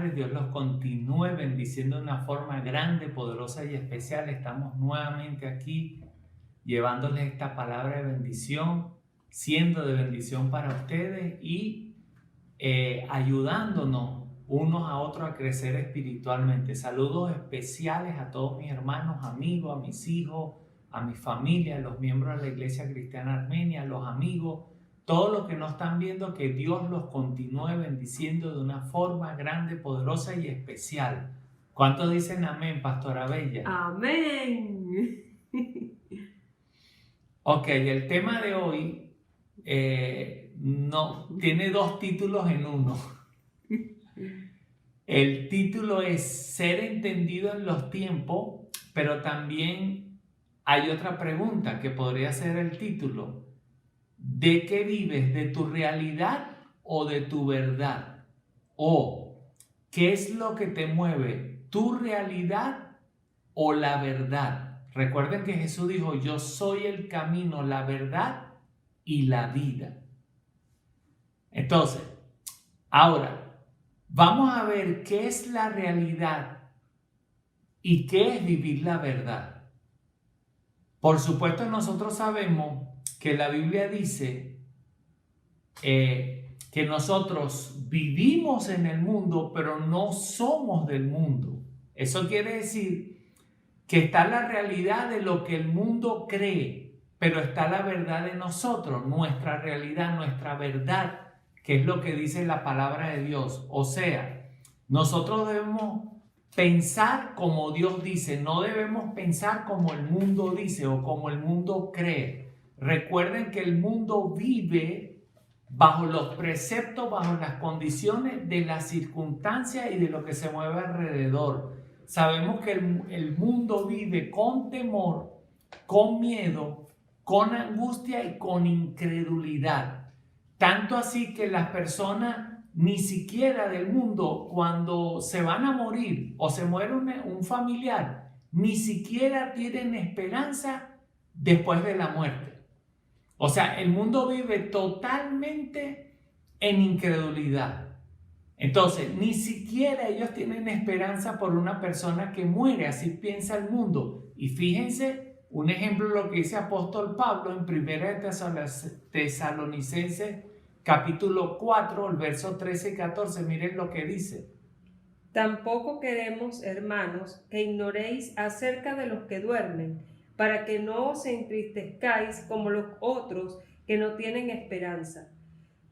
tardes. Dios los continúe bendiciendo de una forma grande, poderosa y especial. Estamos nuevamente aquí llevándoles esta palabra de bendición, siendo de bendición para ustedes y ayudándonos unos a otros a crecer espiritualmente. Saludos especiales a todos mis hermanos, amigos, a mis hijos, a mi familia, a los miembros de la Iglesia Cristiana Armenia, a los amigos, todos los que nos están viendo, que Dios los continúe bendiciendo de una forma grande, poderosa y especial. ¿Cuántos dicen amén, Pastora Bella? Amén. Ok, el tema de hoy tiene dos títulos en uno. El título es Ser entendido en los tiempos, pero también hay otra pregunta que podría ser el título. ¿De qué vives? ¿De tu realidad o de tu verdad? ¿O qué es lo que te mueve? ¿Tu realidad o la verdad? Recuerden que Jesús dijo, yo soy el camino, la verdad y la vida. Entonces, ahora, vamos a ver qué es la realidad y qué es vivir la verdad. Por supuesto, nosotros sabemos que la Biblia dice que nosotros vivimos en el mundo, pero no somos del mundo. Eso quiere decir que está la realidad de lo que el mundo cree, pero está la verdad de nosotros, nuestra realidad, nuestra verdad, que es lo que dice la palabra de Dios. O sea, nosotros debemos pensar como Dios dice, no debemos pensar como el mundo dice o como el mundo cree. Recuerden que el mundo vive bajo los preceptos, bajo las condiciones de las circunstancias y de lo que se mueve alrededor. Sabemos que el mundo vive con temor, con miedo, con angustia y con incredulidad. Tanto así que las personas ni siquiera del mundo, cuando se van a morir o se muere un familiar, ni siquiera tienen esperanza después de la muerte. O sea, el mundo vive totalmente en incredulidad. Entonces, ni siquiera ellos tienen esperanza por una persona que muere, así piensa el mundo. Y fíjense, un ejemplo de lo que dice apóstol Pablo en 1 Tesalonicenses capítulo 4, el verso 13 y 14, miren lo que dice. Tampoco queremos, hermanos, que ignoréis acerca de los que duermen, para que no os entristezcáis como los otros que no tienen esperanza.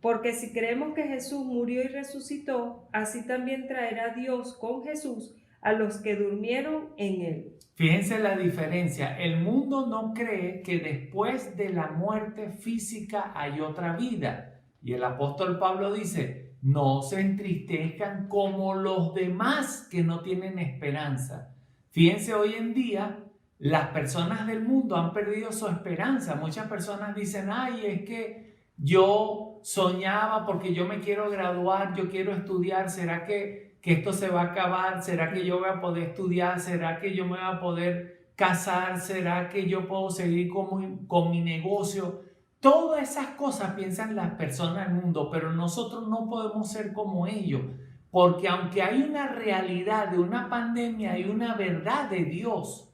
Porque si creemos que Jesús murió y resucitó, así también traerá Dios con Jesús a los que durmieron en él. Fíjense la diferencia. El mundo no cree que después de la muerte física hay otra vida. Y el apóstol Pablo dice, no se entristezcan como los demás que no tienen esperanza. Fíjense, hoy en día las personas del mundo han perdido su esperanza. Muchas personas dicen, ay, es que yo soñaba porque yo me quiero graduar, yo quiero estudiar, ¿será que esto se va a acabar? ¿Será que yo voy a poder estudiar? ¿Será que yo me voy a poder casar? ¿Será que yo puedo seguir con mi negocio? Todas esas cosas piensan las personas del mundo, pero nosotros no podemos ser como ellos, porque aunque hay una realidad de una pandemia, hay una verdad de Dios,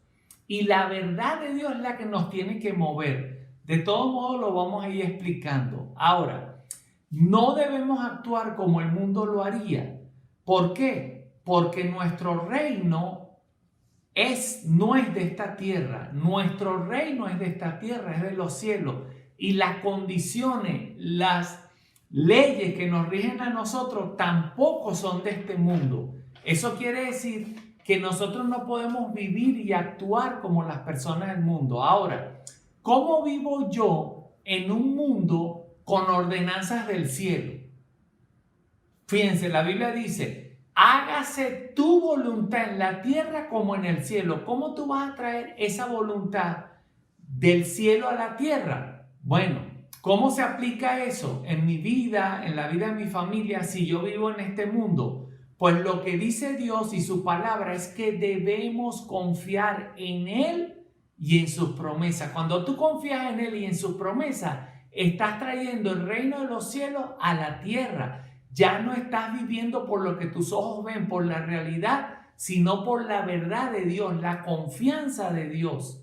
y la verdad de Dios es la que nos tiene que mover. De todos modos lo vamos a ir explicando. Ahora, no debemos actuar como el mundo lo haría. ¿Por qué? Porque nuestro reino no es de esta tierra. Nuestro reino es de esta tierra, es de los cielos. Y las condiciones, las leyes que nos rigen a nosotros tampoco son de este mundo. Eso quiere decir que nosotros no podemos vivir y actuar como las personas del mundo. Ahora, ¿cómo vivo yo en un mundo con ordenanzas del cielo? Fíjense, la Biblia dice, hágase tu voluntad en la tierra como en el cielo. ¿Cómo tú vas a traer esa voluntad del cielo a la tierra? Bueno, ¿cómo se aplica eso en mi vida, en la vida de mi familia, si yo vivo en este mundo? Pues lo que dice Dios y su palabra es que debemos confiar en Él y en sus promesas. Cuando tú confías en Él y en sus promesas, estás trayendo el reino de los cielos a la tierra. ya no estás viviendo por lo que tus ojos ven, por la realidad, sino por la verdad de Dios, la confianza de Dios.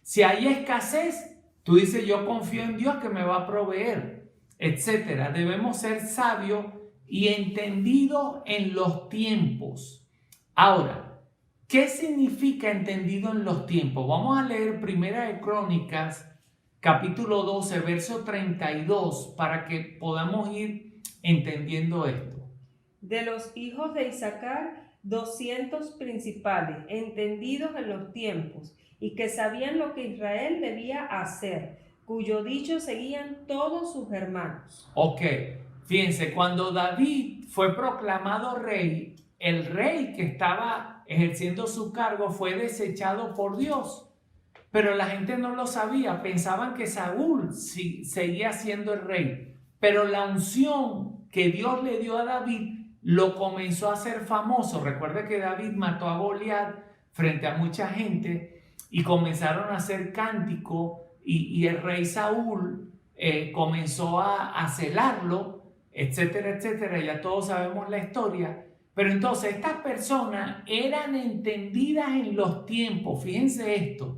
Si hay escasez, tú dices, yo confío en Dios que me va a proveer, etcétera. Debemos ser sabios y entendidos en los tiempos. Ahora, ¿qué significa entendido en los tiempos? Vamos a leer Primera de Crónicas, capítulo 12, verso 32, para que podamos ir entendiendo esto. De los hijos de Isaacar, 200 principales, entendidos en los tiempos, y que sabían lo que Israel debía hacer, cuyo dicho seguían todos sus hermanos. Ok, fíjense, cuando David fue proclamado rey, el rey que estaba ejerciendo su cargo fue desechado por Dios. Pero la gente no lo sabía, pensaban que Saúl seguía siendo el rey. Pero la unción que Dios le dio a David lo comenzó a hacer famoso. Recuerde que David mató a Goliat frente a mucha gente y comenzaron a hacer cántico y el rey Saúl comenzó a celarlo, etcétera, etcétera. Ya todos sabemos la historia. Pero entonces estas personas eran entendidas en los tiempos. Fíjense esto.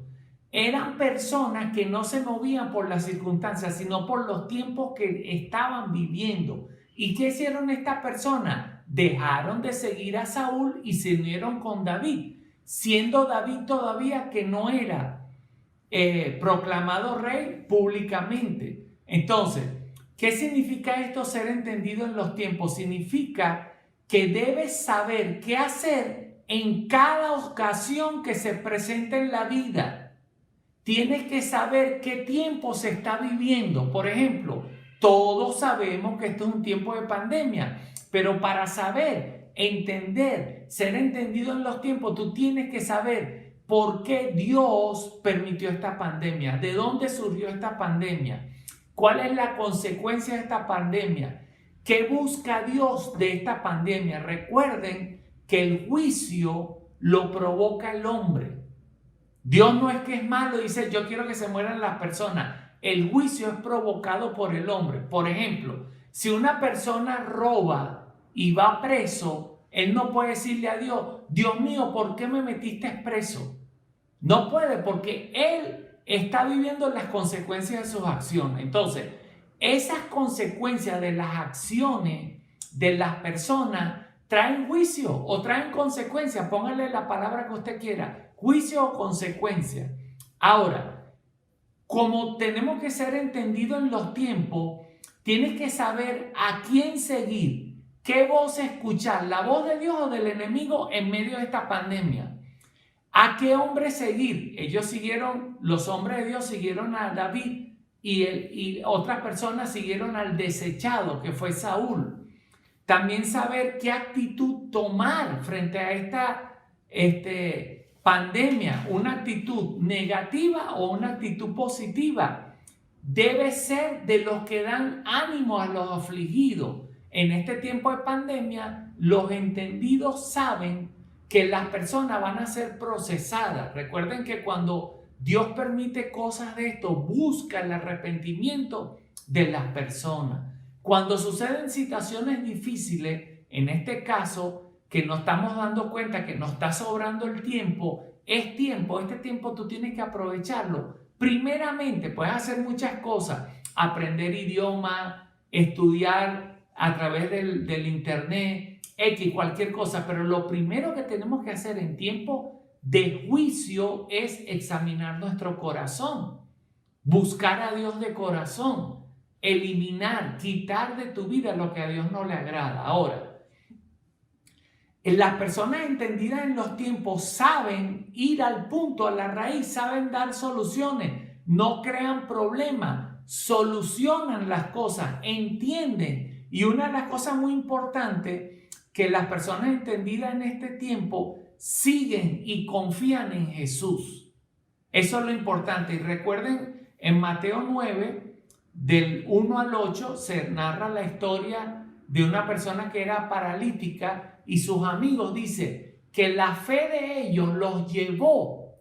Eran personas que no se movían por las circunstancias, sino por los tiempos que estaban viviendo. ¿Y qué hicieron estas personas? Dejaron de seguir a Saúl y se unieron con David, siendo David todavía que no era proclamado rey públicamente. Entonces, ¿qué significa esto ser entendido en los tiempos? Significa que debes saber qué hacer en cada ocasión que se presente en la vida. Tienes que saber qué tiempo se está viviendo. Por ejemplo, todos sabemos que esto es un tiempo de pandemia, pero para saber, entender, ser entendido en los tiempos, tú tienes que saber por qué Dios permitió esta pandemia, de dónde surgió esta pandemia, cuál es la consecuencia de esta pandemia, qué busca Dios de esta pandemia. Recuerden que el juicio lo provoca el hombre. Dios no es que es malo y dice yo quiero que se mueran las personas. El juicio es provocado por el hombre. Por ejemplo, si una persona roba y va preso, él no puede decirle a Dios, Dios mío, ¿por qué me metiste preso? No puede, porque él está viviendo las consecuencias de sus acciones. Entonces, esas consecuencias de las acciones de las personas traen juicio o traen consecuencias. Póngale la palabra que usted quiera, juicio o consecuencia. Ahora, como tenemos que ser entendidos en los tiempos, tienes que saber a quién seguir, qué voz escuchar, la voz de Dios o del enemigo en medio de esta pandemia. ¿A qué hombre seguir? Los hombres de Dios siguieron a David y otras personas siguieron al desechado que fue Saúl. También saber qué actitud tomar frente a esta pandemia, una actitud negativa o una actitud positiva. Debe ser de los que dan ánimo a los afligidos. En este tiempo de pandemia, los entendidos saben que las personas van a ser procesadas. Recuerden que cuando Dios permite cosas de esto, busca el arrepentimiento de las personas. Cuando suceden situaciones difíciles, en este caso, que nos estamos dando cuenta que nos está sobrando el tiempo, este tiempo tú tienes que aprovecharlo. Primeramente, puedes hacer muchas cosas, aprender idioma, estudiar a través del internet, cualquier cosa, pero lo primero que tenemos que hacer en tiempo de juicio es examinar nuestro corazón, buscar a Dios de corazón, eliminar, quitar de tu vida lo que a Dios no le agrada. Ahora, las personas entendidas en los tiempos saben ir al punto, a la raíz, saben dar soluciones, no crean problemas, solucionan las cosas, entienden. Y una de las cosas muy importantes que las personas entendidas en este tiempo siguen y confían en Jesús. Eso es lo importante. Y recuerden, en Mateo 9, del 1 al 8, se narra la historia de una persona que era paralítica y sus amigos. Dice que la fe de ellos los llevó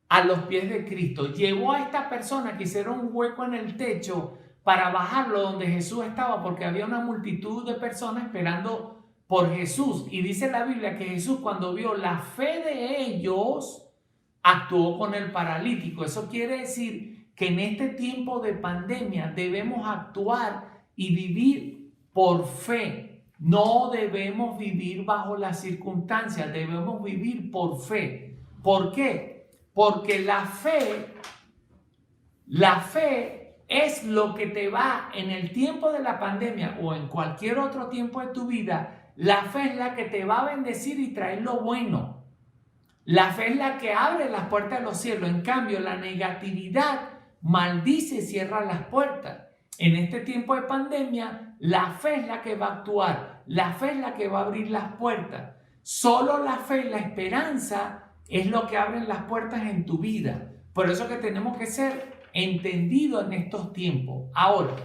a los pies de Cristo. Llevó a esta persona que hiciera un hueco en el techo para bajarlo donde Jesús estaba, porque había una multitud de personas esperando por Jesús. Y dice la Biblia que Jesús, cuando vio la fe de ellos, actuó con el paralítico. Eso quiere decir que en este tiempo de pandemia debemos actuar y vivir por fe. No debemos vivir bajo las circunstancias, debemos vivir por fe. ¿Por qué? Porque la fe es lo que te va en el tiempo de la pandemia o en cualquier otro tiempo de tu vida. La fe es la que te va a bendecir y traer lo bueno. La fe es la que abre las puertas de los cielos. En cambio, la negatividad maldice y cierra las puertas. En este tiempo de pandemia, la fe es la que va a actuar. La fe es la que va a abrir las puertas. Solo la fe y la esperanza es lo que abren las puertas en tu vida. Por eso que tenemos que ser entendidos en estos tiempos. Ahora,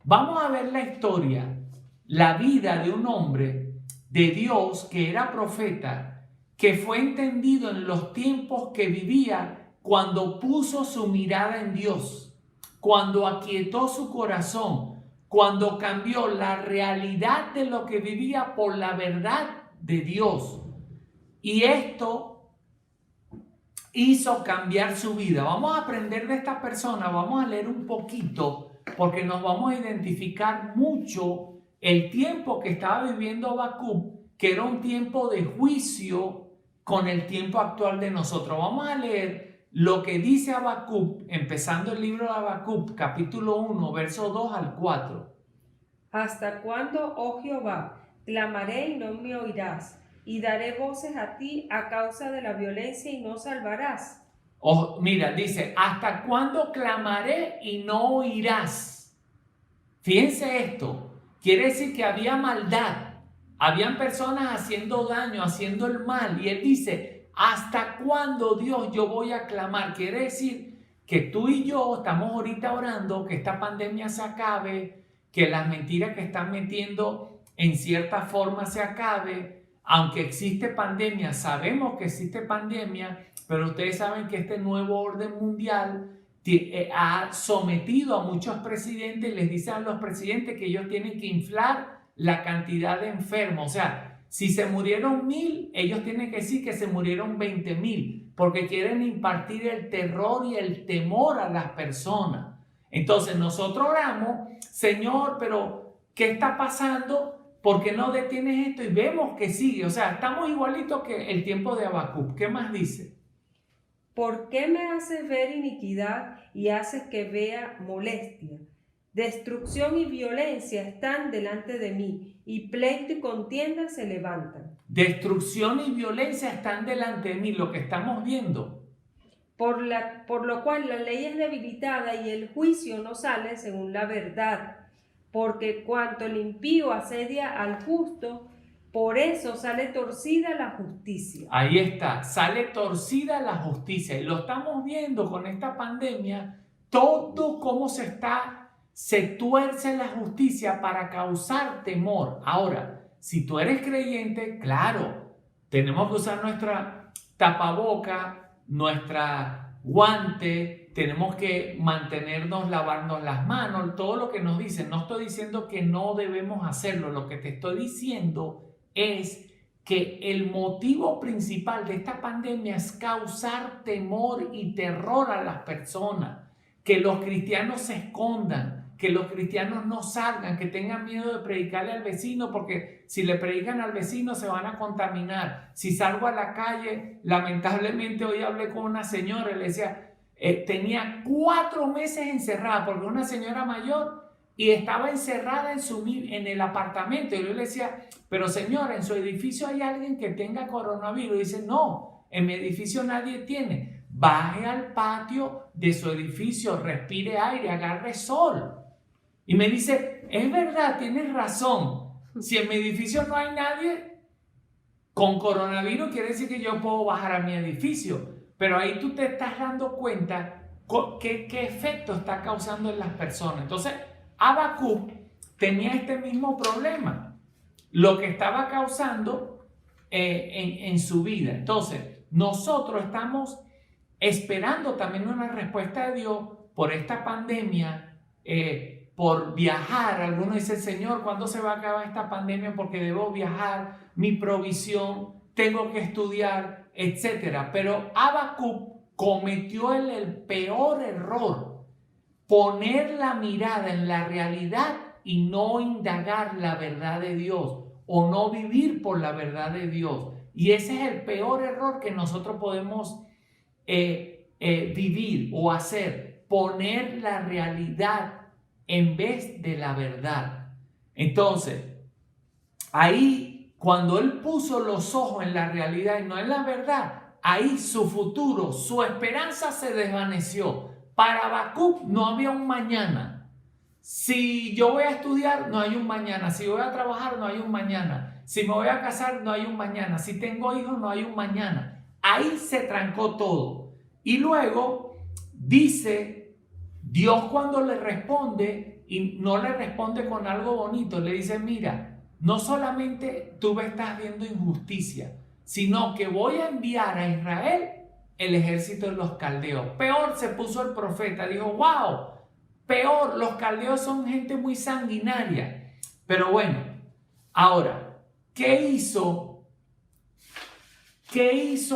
vamos a ver la historia, la vida de un hombre de Dios que era profeta, que fue entendido en los tiempos que vivía cuando puso su mirada en Dios, cuando aquietó su corazón, cuando cambió la realidad de lo que vivía por la verdad de Dios. Y esto hizo cambiar su vida. Vamos a aprender de esta persona, vamos a leer un poquito, porque nos vamos a identificar mucho el tiempo que estaba viviendo Habacuc, que era un tiempo de juicio con el tiempo actual de nosotros. Vamos a leer lo que dice Habacuc, empezando el libro de Habacuc, capítulo 1, verso 2 al 4. ¿Hasta cuándo, oh Jehová, clamaré y no me oirás? Y daré voces a ti a causa de la violencia y no salvarás. Mira, dice, ¿hasta cuándo clamaré y no oirás? Fíjense esto, quiere decir que había maldad, habían personas haciendo daño, haciendo el mal, y él dice, ¿hasta cuándo, Dios, yo voy a clamar? Quiere decir que tú y yo estamos ahorita orando que esta pandemia se acabe, que las mentiras que están metiendo en cierta forma se acabe. Aunque existe pandemia, sabemos que existe pandemia, pero ustedes saben que este nuevo orden mundial ha sometido a muchos presidentes y les dice a los presidentes que ellos tienen que inflar la cantidad de enfermos. O sea, si se murieron 1,000, ellos tienen que decir que se murieron 20,000, porque quieren impartir el terror y el temor a las personas. Entonces nosotros oramos, Señor, pero ¿qué está pasando? ¿Por qué no detienes esto? Y vemos que sigue. O sea, estamos igualitos que el tiempo de Habacuc. ¿Qué más dice? ¿Por qué me haces ver iniquidad y haces que vea molestia? Destrucción y violencia están delante de mí, y pleito y contienda se levantan. Destrucción y violencia están delante de mí, lo que estamos viendo. Por lo cual la ley es debilitada y el juicio no sale según la verdad. Porque cuanto el impío asedia al justo, por eso sale torcida la justicia. Ahí está, sale torcida la justicia. Y lo estamos viendo con esta pandemia, todo cómo se tuerce la justicia para causar temor. Ahora, si tú eres creyente, claro, tenemos que usar nuestra tapaboca, nuestra guante, tenemos que mantenernos, lavarnos las manos, todo lo que nos dicen. No estoy diciendo que no debemos hacerlo, lo que te estoy diciendo es que el motivo principal de esta pandemia es causar temor y terror a las personas, que los cristianos se escondan, que los cristianos no salgan, que tengan miedo de predicarle al vecino, porque si le predican al vecino se van a contaminar. Si salgo a la calle, lamentablemente hoy hablé con una señora y le decía, tenía 4 meses encerrada porque una señora mayor y estaba encerrada en el apartamento. Y yo le decía, pero señora, en su edificio hay alguien que tenga coronavirus. Y dice, no, en mi edificio nadie tiene. Baje al patio de su edificio, respire aire, agarre sol. Y me dice, es verdad, tienes razón. Si en mi edificio no hay nadie con coronavirus, quiere decir que yo puedo bajar a mi edificio. Pero ahí tú te estás dando cuenta qué efecto está causando en las personas. Entonces, Habacuc tenía este mismo problema, lo que estaba causando en su vida. Entonces, nosotros estamos esperando también una respuesta de Dios por esta pandemia. por viajar. Algunos dicen, Señor, ¿cuándo se va a acabar esta pandemia? Porque debo viajar, mi provisión, tengo que estudiar, etc. Pero Habacuc cometió el peor error: poner la mirada en la realidad y no indagar la verdad de Dios, o no vivir por la verdad de Dios. Y ese es el peor error que nosotros podemos vivir o hacer: poner la realidad en vez de la verdad. Entonces, ahí, cuando él puso los ojos en la realidad y no en la verdad, ahí su futuro, su esperanza se desvaneció. Para Habacuc no había un mañana. Si yo voy a estudiar, no hay un mañana. Si voy a trabajar, no hay un mañana. Si me voy a casar, no hay un mañana. Si tengo hijos, no hay un mañana. Ahí se trancó todo. Y luego dice, Dios cuando le responde, y no le responde con algo bonito, le dice, mira, no solamente tú me estás viendo injusticia, sino que voy a enviar a Israel el ejército de los caldeos. Peor se puso el profeta, dijo, wow, peor, los caldeos son gente muy sanguinaria. Pero bueno, ahora, ¿qué hizo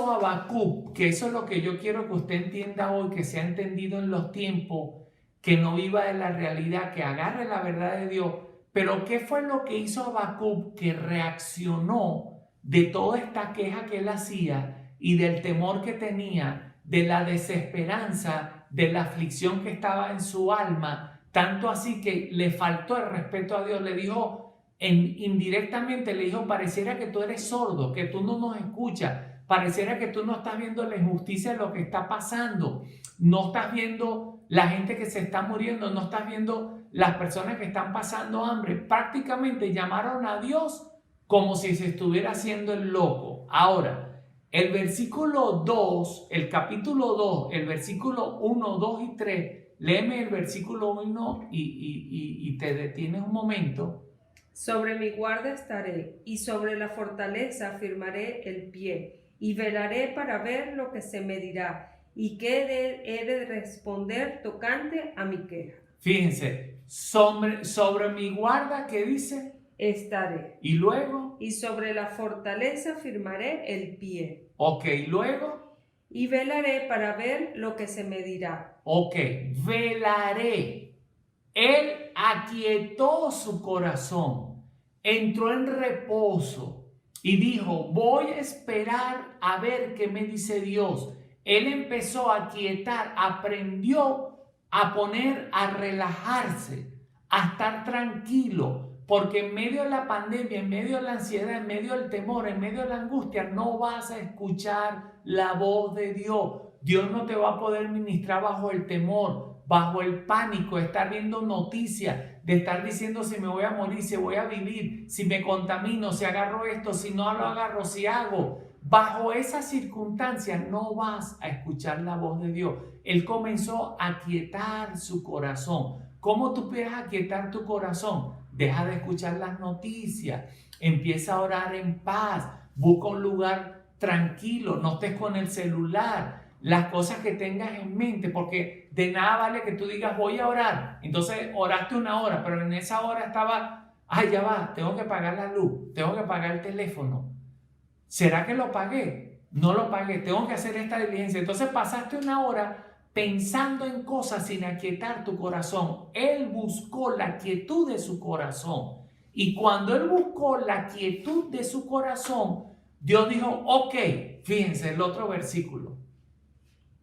Habacuc? Que eso es lo que yo quiero que usted entienda hoy, que se ha entendido en los tiempos, que no viva de la realidad, que agarre la verdad de Dios. Pero ¿qué fue lo que hizo Habacuc? Que reaccionó de toda esta queja que él hacía y del temor que tenía, de la desesperanza, de la aflicción que estaba en su alma, tanto así que le faltó el respeto a Dios. Le dijo, indirectamente le dijo, pareciera que tú eres sordo, que tú no nos escuchas, pareciera que tú no estás viendo la injusticia de lo que está pasando, no estás viendo la gente que se está muriendo, no estás viendo las personas que están pasando hambre. Prácticamente llamaron a Dios como si se estuviera haciendo el loco. Ahora, el versículo 2, el capítulo 2, el versículo 1, 2 y 3, léeme el versículo 1 y te detienes un momento. Sobre mi guarda estaré, y sobre la fortaleza firmaré el pie, y velaré para ver lo que se me dirá, y qué he de responder tocante a mi queja. Fíjense, sobre mi guarda, ¿qué dice? Estaré. Y luego. Y sobre la fortaleza firmaré el pie. Ok, luego. Y velaré para ver lo que se me dirá. Ok, velaré. Él aquietó su corazón, entró en reposo y dijo, voy a esperar a ver qué me dice Dios. Él empezó a aquietar, aprendió a relajarse, a estar tranquilo, porque en medio de la pandemia, en medio de la ansiedad, en medio del temor, en medio de la angustia, no vas a escuchar la voz de Dios. Dios no te va a poder ministrar bajo el temor, bajo el pánico, de estar viendo noticias, de estar diciendo si me voy a morir, si voy a vivir, si me contamino, si agarro esto, si no lo agarro, si hago. Bajo esas circunstancias no vas a escuchar la voz de Dios. Él comenzó a aquietar su corazón. ¿Cómo tú puedes aquietar tu corazón? Deja de escuchar las noticias, empieza a orar en paz, busca un lugar tranquilo, no estés con el celular, las cosas que tengas en mente, porque de nada vale que tú digas voy a orar, entonces oraste una hora, pero en esa hora estaba, ay ya va, tengo que pagar la luz, tengo que pagar el teléfono, ¿será que lo pagué? No lo pagué, tengo que hacer esta diligencia, entonces pasaste una hora pensando en cosas sin aquietar tu corazón. Él buscó la quietud de su corazón. Y cuando él buscó la quietud de su corazón, Dios dijo, ok, fíjense el otro versículo.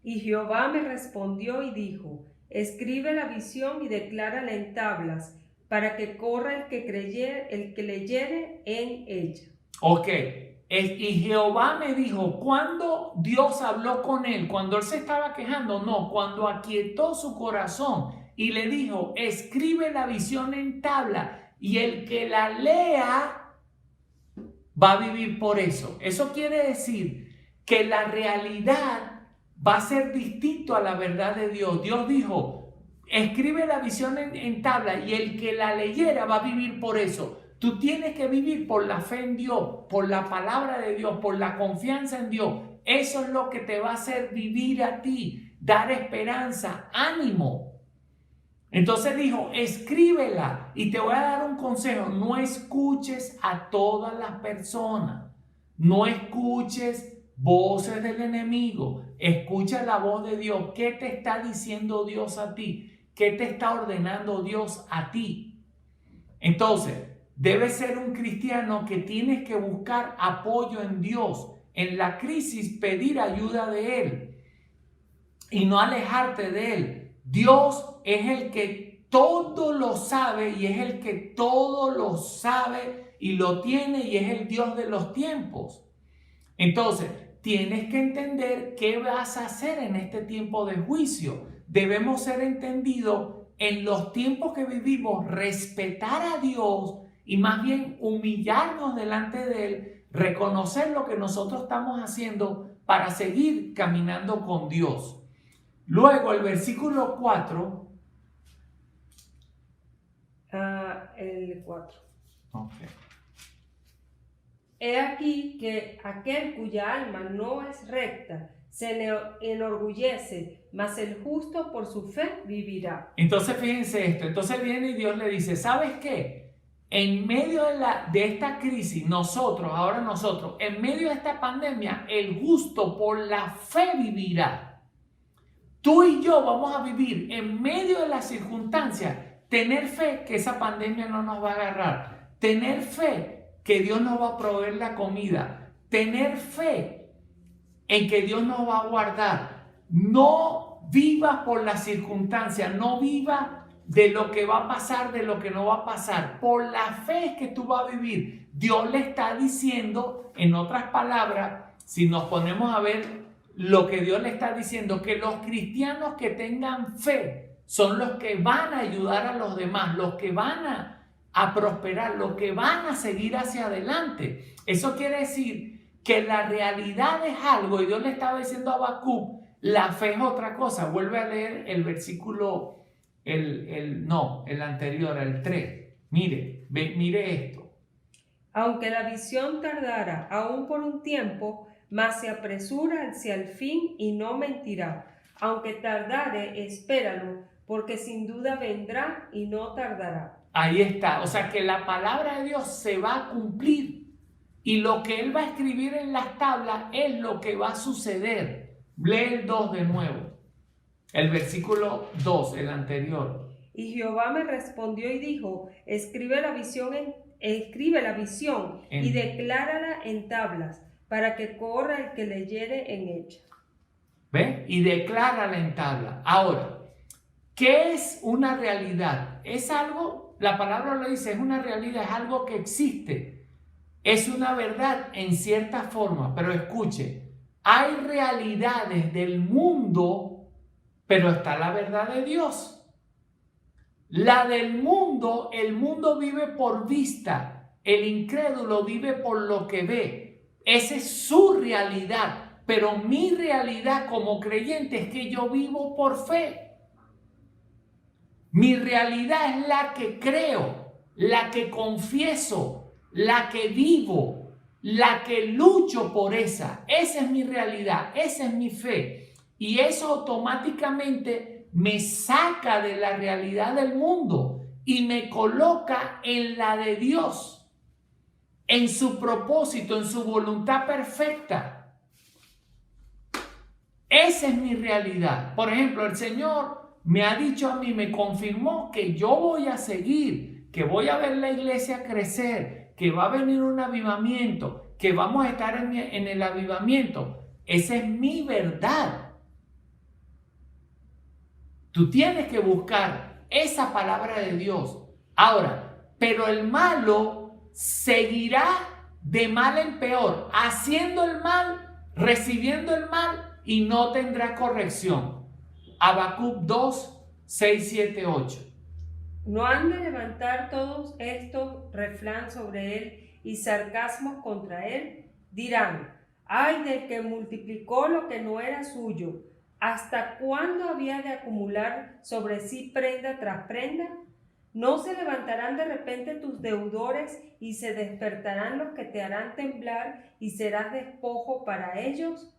Y Jehová me respondió y dijo, escribe la visión y declárala en tablas, para que corra el que leyere en ella. Ok. Y Jehová me dijo, ¿cuándo Dios habló con él? ¿Cuando él se estaba quejando? No, cuando aquietó su corazón y le dijo, escribe la visión en tabla y el que la lea va a vivir por eso. Eso quiere decir que la realidad va a ser distinto a la verdad de Dios. Dios dijo, escribe la visión en tabla y el que la leyera va a vivir por eso. Tú tienes que vivir por la fe en Dios, por la palabra de Dios, por la confianza en Dios. Eso es lo que te va a hacer vivir a ti, dar esperanza, ánimo. Entonces dijo, escríbela y te voy a dar un consejo, no escuches a todas las personas, no escuches voces del enemigo, escucha la voz de Dios. ¿Qué te está diciendo Dios a ti? ¿Qué te está ordenando Dios a ti? Entonces, debes ser un cristiano que tienes que buscar apoyo en Dios, en la crisis pedir ayuda de Él y no alejarte de Él. Dios es el que todo lo sabe y es el que todo lo sabe y lo tiene y es el Dios de los tiempos. Entonces, tienes que entender qué vas a hacer en este tiempo de juicio. Debemos ser entendidos en los tiempos que vivimos, respetar a Dios y más bien humillarnos delante de Él, reconocer lo que nosotros estamos haciendo para seguir caminando con Dios. Luego el versículo 4. El 4. Okay. He aquí que aquel cuya alma no es recta se enorgullece, mas el justo por su fe vivirá. Entonces fíjense esto, entonces viene y Dios le dice, ¿sabes qué? En medio de esta crisis, ahora nosotros, en medio de esta pandemia, el justo por la fe vivirá. Tú y yo vamos a vivir en medio de las circunstancias, tener fe que esa pandemia no nos va a agarrar, tener fe que Dios nos va a proveer la comida, tener fe en que Dios nos va a guardar. No vivas por las circunstancias, no vivas de lo que va a pasar, de lo que no va a pasar. Por la fe es que tú vas a vivir. Dios le está diciendo, en otras palabras, si nos ponemos a ver lo que Dios le está diciendo, que los cristianos que tengan fe son los que van a ayudar a los demás, los que van a prosperar, los que van a seguir hacia adelante. Eso quiere decir que la realidad es algo, y Dios le estaba diciendo a Habacuc, la fe es otra cosa. Vuelve a leer el versículo, el anterior, el 3. Mire esto. Aunque la visión tardara aún por un tiempo, mas se apresura hacia el fin y no mentirá. Aunque tardare, espéralo, porque sin duda vendrá y no tardará. Ahí está, o sea que la palabra de Dios se va a cumplir y lo que Él va a escribir en las tablas es lo que va a suceder. Lee el 2 de nuevo, el versículo 2, el anterior. Y Jehová me respondió y dijo, escribe la visión y declárala en tablas, para que corra el que leyere en ella. ¿Ve? Y declárala en tabla. Ahora, ¿qué es una realidad? Es algo, la palabra lo dice, es una realidad, es algo que existe. Es una verdad en cierta forma, pero escuche, hay realidades del mundo, pero está la verdad de Dios. La del mundo, el mundo vive por vista, el incrédulo vive por lo que ve. Esa es su realidad, pero mi realidad como creyente es que yo vivo por fe. Mi realidad es la que creo, la que confieso, la que vivo, la que lucho por esa. Esa es mi realidad, esa es mi fe. Y eso automáticamente me saca de la realidad del mundo y me coloca en la de Dios, en su propósito, en su voluntad perfecta. Esa es mi realidad. Por ejemplo, el Señor me ha dicho a mí, me confirmó que yo voy a seguir, que voy a ver la iglesia crecer, que va a venir un avivamiento, que vamos a estar en el avivamiento. Esa es mi verdad. Tú tienes que buscar esa palabra de Dios. Ahora, pero el malo seguirá de mal en peor, haciendo el mal, recibiendo el mal y no tendrá corrección. Habacuc 2, 6, 7, 8. ¿No han de levantar todos estos refrán sobre él y sarcasmos contra él? Dirán, ay del que multiplicó lo que no era suyo. ¿Hasta cuándo había de acumular sobre sí prenda tras prenda? ¿No se levantarán de repente tus deudores y se despertarán los que te harán temblar y serás despojo para ellos?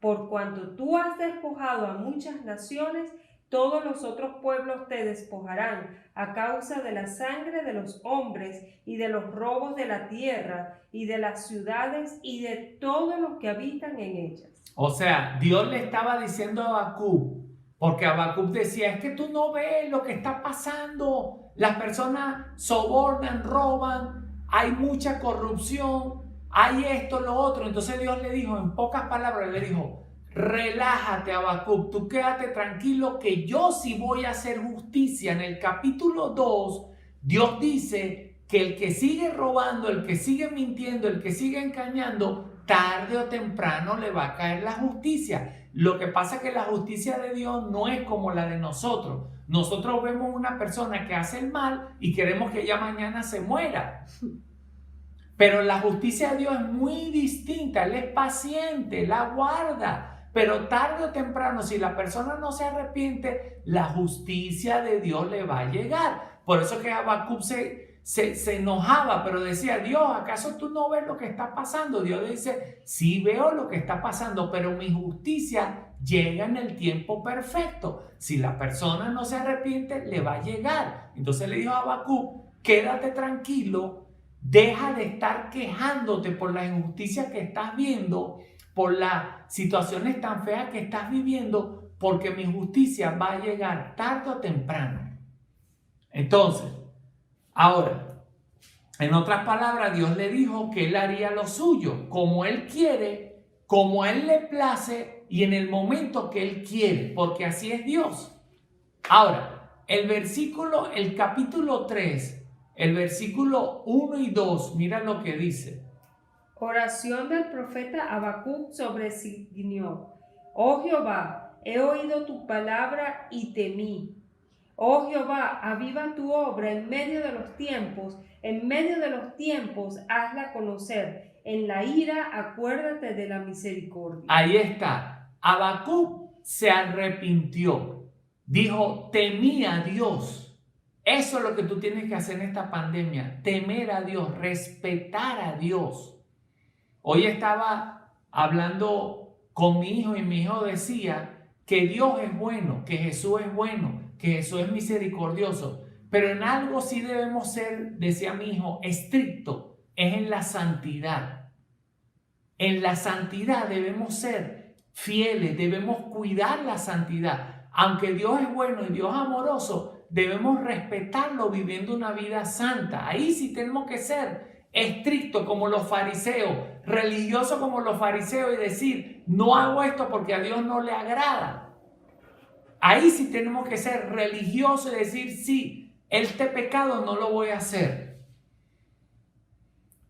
Por cuanto tú has despojado a muchas naciones, todos los otros pueblos te despojarán a causa de la sangre de los hombres y de los robos de la tierra y de las ciudades y de todos los que habitan en ellas. O sea, Dios le estaba diciendo a Habacuc, porque Habacuc decía, es que tú no ves lo que está pasando, las personas sobornan, roban, hay mucha corrupción, hay esto, lo otro. Entonces Dios le dijo, en pocas palabras, le dijo, relájate, Habacuc, tú quédate tranquilo que yo sí voy a hacer justicia. En el capítulo 2, Dios dice que el que sigue robando, el que sigue mintiendo, el que sigue engañando, tarde o temprano le va a caer la justicia. Lo que pasa es que la justicia de Dios no es como la de nosotros. Nosotros vemos una persona que hace el mal y queremos que ella mañana se muera. Pero la justicia de Dios es muy distinta. Él es paciente, Él aguarda. Pero tarde o temprano, si la persona no se arrepiente, la justicia de Dios le va a llegar. Por eso que Habacuc se enojaba, pero decía, Dios, ¿acaso tú no ves lo que está pasando? Dios le dice, sí veo lo que está pasando, pero mi justicia llega en el tiempo perfecto. Si la persona no se arrepiente, le va a llegar. Entonces le dijo a Habacuc, quédate tranquilo, deja de estar quejándote por la injusticia que estás viendo, por las situaciones tan feas que estás viviendo, porque mi justicia va a llegar tarde o temprano. Entonces, ahora, en otras palabras, Dios le dijo que Él haría lo suyo, como Él quiere, como a Él le place y en el momento que Él quiere, porque así es Dios. Ahora, el capítulo 3, el versículo 1 y 2, mira lo que dice. Oración del profeta Habacuc sobre Signión. Oh Jehová, he oído tu palabra y temí. Oh Jehová, aviva tu obra en medio de los tiempos hazla conocer. En la ira acuérdate de la misericordia. Ahí está. Habacuc se arrepintió. Dijo, temí a Dios. Eso es lo que tú tienes que hacer en esta pandemia. Temer a Dios, respetar a Dios. Hoy estaba hablando con mi hijo y mi hijo decía que Dios es bueno, que Jesús es bueno, que Jesús es misericordioso, pero en algo sí debemos ser, decía mi hijo, estricto, es en la santidad. En la santidad debemos ser fieles, debemos cuidar la santidad. Aunque Dios es bueno y Dios es amoroso, debemos respetarlo viviendo una vida santa. Ahí sí tenemos que ser estrictos como los fariseos, religiosos como los fariseos y decir, no hago esto porque a Dios no le agrada. Ahí sí tenemos que ser religiosos y decir, sí, este pecado no lo voy a hacer.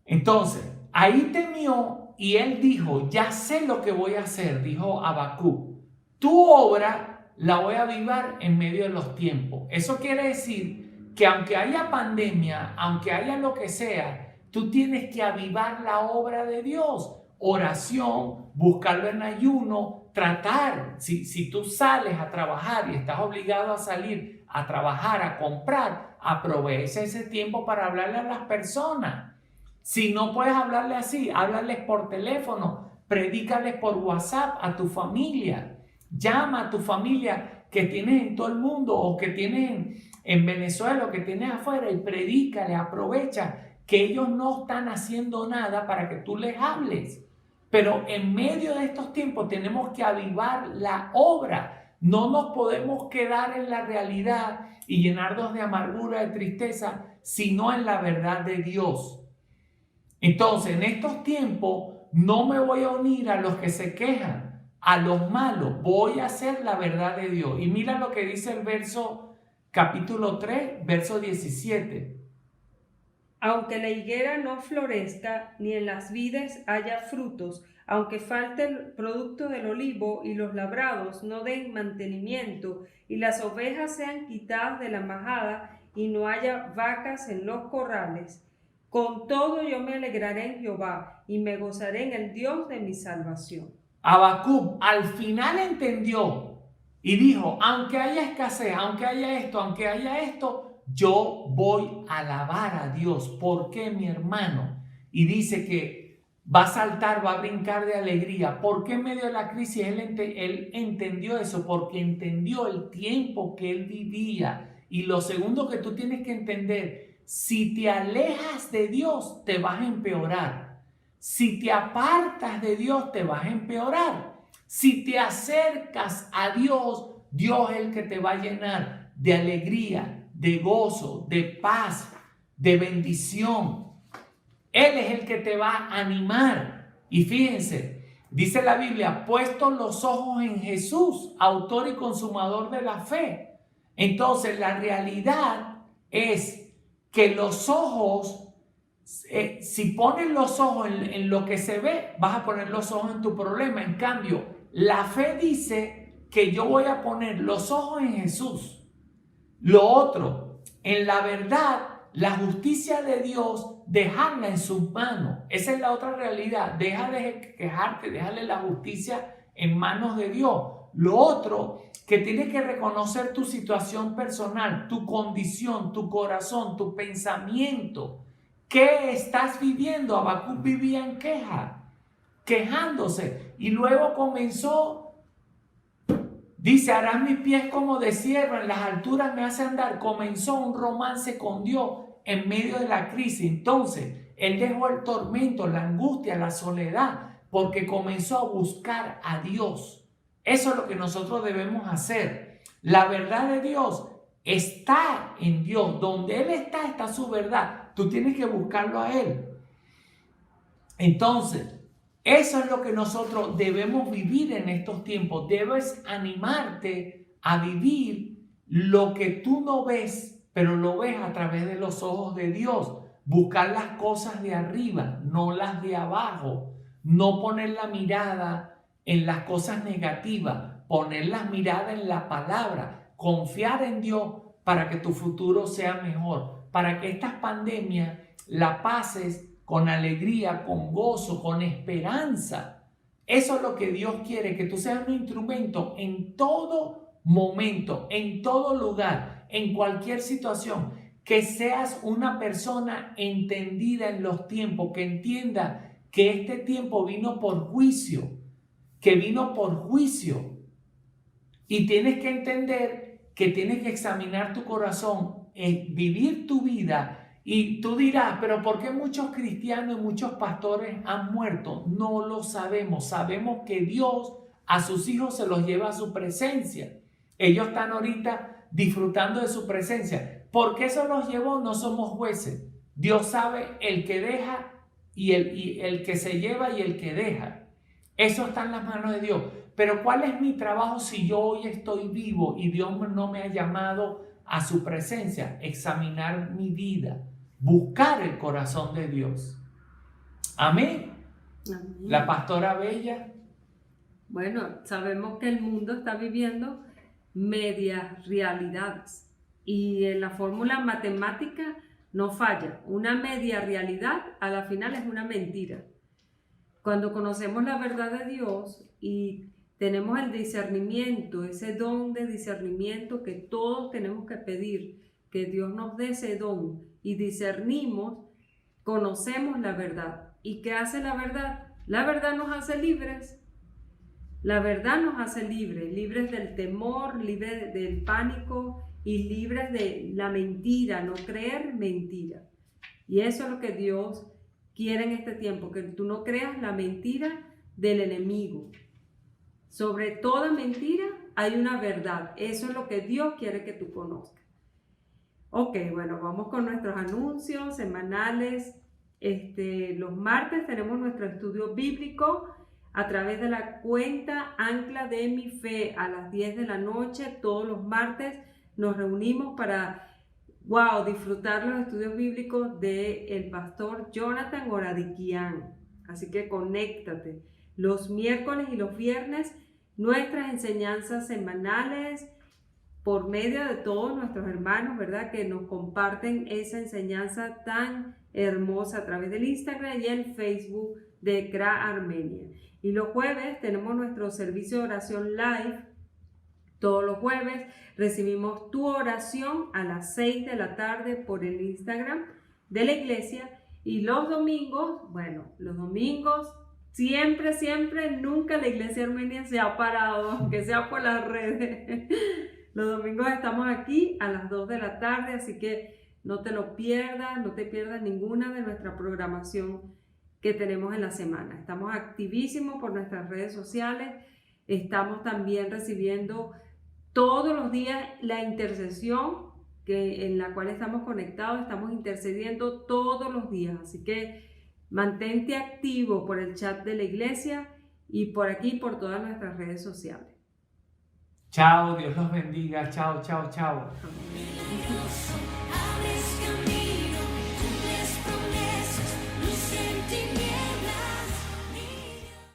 Entonces, ahí temió y él dijo, ya sé lo que voy a hacer, dijo Habacuc. Tu obra la voy a avivar en medio de los tiempos. Eso quiere decir que aunque haya pandemia, aunque haya lo que sea, tú tienes que avivar la obra de Dios. Oración, buscarlo en ayuno, tratar. Si tú sales a trabajar y estás obligado a salir a trabajar, a comprar, aprovecha ese tiempo para hablarle a las personas. Si no puedes hablarle así, háblales por teléfono, predícales por WhatsApp a tu familia. Llama a tu familia que tienes en todo el mundo o que tienes en Venezuela o que tienes afuera y predícale, aprovecha que ellos no están haciendo nada para que tú les hables. Pero en medio de estos tiempos tenemos que avivar la obra. No nos podemos quedar en la realidad y llenarnos de amargura, de tristeza, sino en la verdad de Dios. Entonces, en estos tiempos no me voy a unir a los que se quejan, a los malos. Voy a hacer la verdad de Dios. Y mira lo que dice el capítulo 3, verso 17. Aunque la higuera no florezca, ni en las vides haya frutos, aunque falte el producto del olivo y los labrados no den mantenimiento, y las ovejas sean quitadas de la majada, y no haya vacas en los corrales, con todo yo me alegraré en Jehová, y me gozaré en el Dios de mi salvación. Habacuc al final entendió y dijo, aunque haya escasez, aunque haya esto, yo voy a alabar a Dios. ¿Por qué, mi hermano? Y dice que va a saltar, va a brincar de alegría. ¿Por qué en medio de la crisis él entendió eso? Porque entendió el tiempo que él vivía. Y lo segundo que tú tienes que entender, si te alejas de Dios, te vas a empeorar. Si te apartas de Dios, te vas a empeorar. Si te acercas a Dios, Dios es el que te va a llenar de alegría, de gozo, de paz, de bendición. Él es el que te va a animar. Y fíjense, dice la Biblia, puesto los ojos en Jesús, autor y consumador de la fe. Entonces la realidad es que los ojos, si pones los ojos en lo que se ve, vas a poner los ojos en tu problema. En cambio, la fe dice que yo voy a poner los ojos en Jesús. Lo otro, en la verdad, la justicia de Dios, dejarla en sus manos. Esa es la otra realidad. Deja de quejarte, déjale la justicia en manos de Dios. Lo otro, que tienes que reconocer tu situación personal, tu condición, tu corazón, tu pensamiento. ¿Qué estás viviendo? Habacuc vivía en queja, quejándose. Y luego comenzó, dice, harás mis pies como de sierva, en las alturas me hace andar. Comenzó un romance con Dios en medio de la crisis. Entonces, él dejó el tormento, la angustia, la soledad, porque comenzó a buscar a Dios. Eso es lo que nosotros debemos hacer. La verdad de Dios está en Dios. Donde Él está, está su verdad. Tú tienes que buscarlo a Él. Entonces, eso es lo que nosotros debemos vivir en estos tiempos. Debes animarte a vivir lo que tú no ves, pero lo ves a través de los ojos de Dios. Buscar las cosas de arriba, no las de abajo. No poner la mirada en las cosas negativas, poner la mirada en la palabra, confiar en Dios para que tu futuro sea mejor, para que esta pandemia la pases con alegría, con gozo, con esperanza. Eso es lo que Dios quiere, que tú seas un instrumento en todo momento, en todo lugar, en cualquier situación, que seas una persona entendida en los tiempos, que entienda que este tiempo vino por juicio, y tienes que entender que tienes que examinar tu corazón, vivir tu vida. Y tú dirás, pero ¿por qué muchos cristianos y muchos pastores han muerto? No lo sabemos. Sabemos que Dios a sus hijos se los lleva a su presencia. Ellos están ahorita disfrutando de su presencia. ¿Por qué se los llevó? No somos jueces. Dios sabe el que deja y el que se lleva y el que deja. Eso está en las manos de Dios. Pero ¿cuál es mi trabajo si yo hoy estoy vivo y Dios no me ha llamado a su presencia? Examinar mi vida, buscar el corazón de Dios. Amén. Amén. La pastora Bella. Bueno, sabemos que el mundo está viviendo medias realidades y en la fórmula matemática no falla. Una media realidad a la final es una mentira. Cuando conocemos la verdad de Dios y tenemos el discernimiento, ese don de discernimiento que todos tenemos que pedir, que Dios nos dé ese don y discernimos, conocemos la verdad. ¿Y qué hace la verdad? La verdad nos hace libres. La verdad nos hace libres, libres del temor, libres del pánico y libres de la mentira, no creer mentira. Y eso es lo que Dios quiere en este tiempo, que tú no creas la mentira del enemigo. Sobre toda mentira hay una verdad. Eso es lo que Dios quiere que tú conozcas. Ok, bueno, vamos con nuestros anuncios semanales. Los martes tenemos nuestro estudio bíblico a través de la cuenta Ancla de mi Fe a las 10 de la noche. Todos los martes nos reunimos para disfrutar los estudios bíblicos del pastor Jonathan Oradiquian. Así que conéctate. Los miércoles y los viernes, nuestras enseñanzas semanales por medio de todos nuestros hermanos, ¿verdad? Que nos comparten esa enseñanza tan hermosa a través del Instagram y el Facebook de CRA Armenia. Y los jueves tenemos nuestro servicio de oración live. Todos los jueves recibimos tu oración a las 6 de la tarde por el Instagram de la iglesia Y los domingos, bueno, los domingos siempre, nunca la Iglesia Armenia se ha parado, aunque sea por las redes. Los domingos estamos aquí a las 2 de la tarde, así que no te lo pierdas, no te pierdas ninguna de nuestra programación que tenemos en la semana. Estamos activísimos por nuestras redes sociales, estamos también recibiendo todos los días la intercesión en la cual estamos conectados, estamos intercediendo todos los días, así que mantente activo por el chat de la iglesia y por aquí, por todas nuestras redes sociales. Chao, Dios los bendiga, chao, chao, chao. Amén.